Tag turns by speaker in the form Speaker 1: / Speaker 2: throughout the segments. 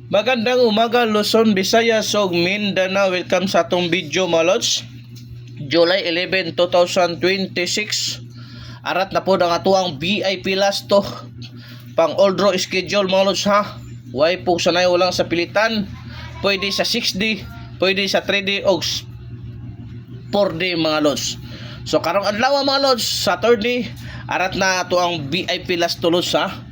Speaker 1: Magandang umaga Luzon, Visayas ug Mindanao. Welcome sa atong video mga lods. July 11, 2026. Arat na po ang atuang VIP last to. Pang old draw schedule mga lods ha. Way po sanay walang sa pilitan. Pwede sa 6D, pwede sa 3D o 4D mga lods. So karong adlaw mga lods, Saturday, arat na atuang VIP last to lods ha.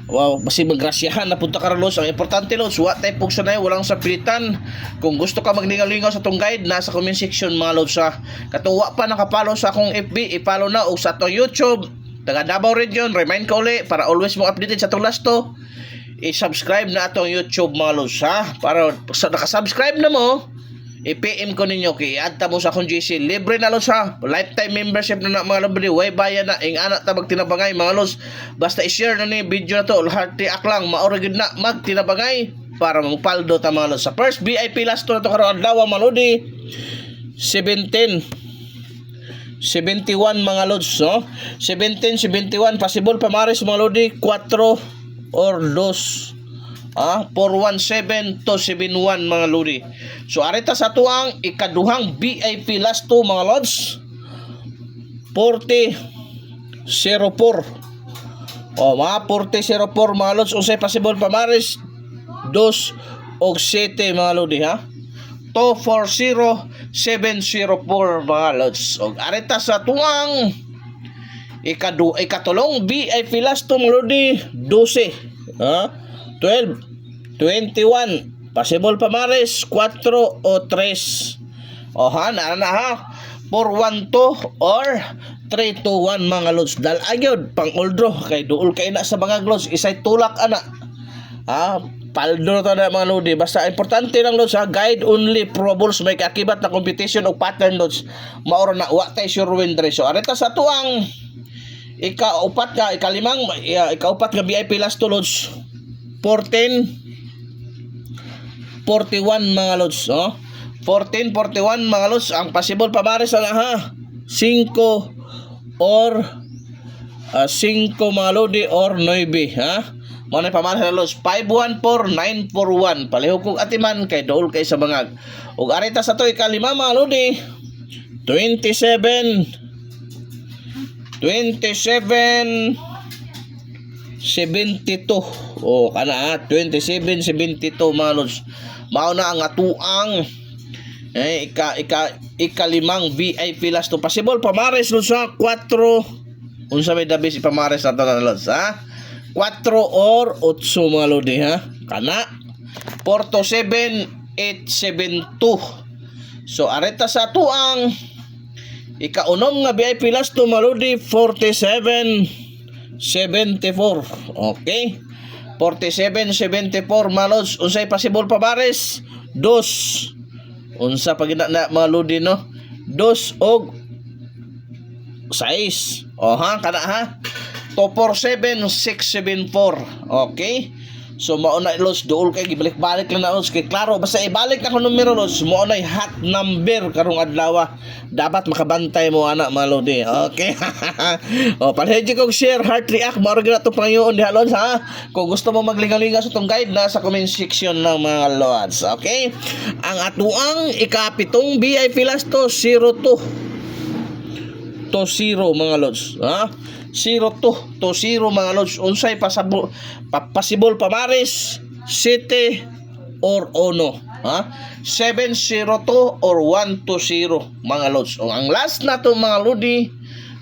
Speaker 1: Wow, basi magrasyahan na punta ka Los. Ang importante Los, wa tayo pugsa na walang sa pilitan. Kung gusto ka maglingaw-lingaw sa tong guide, nasa comment section mga Los ha. Katuwa pa nakapalo sa akong FB, ipalo na o sa atong YouTube, taga Davao Region, remind ka uli para always mo updated sa atong last to. I-subscribe na atong YouTube mga Los ha. Para sa nakasubscribe na mo, i-PM ko ninyo kay adta mo sa akong GC. Libre na Los ha. Lifetime membership na mga libre. Way bayan na. Ing anak ta magtinabangay mga Los. Basta i-share na ni video na to. Hearty aklang maorigid na magtinabangay para mapaldo ta mga Los. Sa first VIP last to na to karong adlaw mga lodi. 71 mga Lods no? 71 possible pamares mga lodi 4 or 2 417 to 71 mga lodi. So arita sa tuang ikaduhang VIP last to mga lods 4004 mga 4004 mga lods. Unsay possible pamares 2 og 7 mga lodi ha. 240704 mga lods. Og arita sa tuang ikatulong VIP last to mga lodi 12 12, 21, possible pamares, 4 o 3. O ha, na ha, 412 or 321 mga lods. Dal agyod, pang oldro, kay duol kay na sa mga lods, isay tulak ana. Ha, paldo to na mga lodi. Basta importante lang lods ha, guide only, probables, may kakibat na competition o pattern lods. Maoro na, wa tayo sure win dre. So, arita sa tuang, ikaupat nga VIP last to lods. 1441 mga lods, no? 1441 mga lods. Ang possible pamares na ha 5 or 5 mga lodi or 9 ha. Muna pamares na lods 514941 paliho kog atiman kay dool kay sa bangag. Ug arita sa to ikalima mga lodi 72 kana 2772 mga lods. Mao na ang atuang ikalimang VIP last to possible pamares lods sa 4 unsa may dabis ipamares na to na lods ha 4 or 8 mga lodi ha kana 427872. So areta sa atuang ikaunom nga VIP last to mga lodi 4774. Okay, 4774 malos. Unsay possible pamares 2 unsa pagina na mga lodi no 2 og 6 o ha kana ha 247674. Okay, so mao na los duol kay gibalik-balik lang na los kay klaro basta ibalik na ko numero los mao na hot number karong adlaw. Dapat makabantay mo ana mga lodi. Okay. O palihig ko share heart react mao ra to pangayoon diha lods ha. Kung gusto mo maglingaw-lingaw sa tong guide na sa comment section ng mga lods. Okay. Ang atuang ikapitong VIP last to 02 to 0 mga lods ha. 02 to 0 mga lods. Unsay possible pamares 7 or 1 ha 702 or 120 mga lods. O ang last na to mga lodi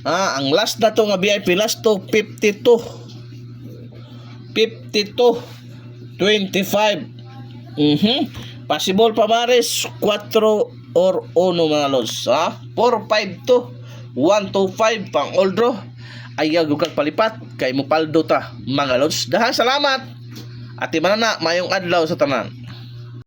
Speaker 1: ang last na to nga VIP last to 52 25 possible pamares 4 or 1 mga lods ha 452 125 pang oldro ayaw kag palipat kay mo paldo ta mga lods. Salamat at imanana mayong adlaw sa tanan.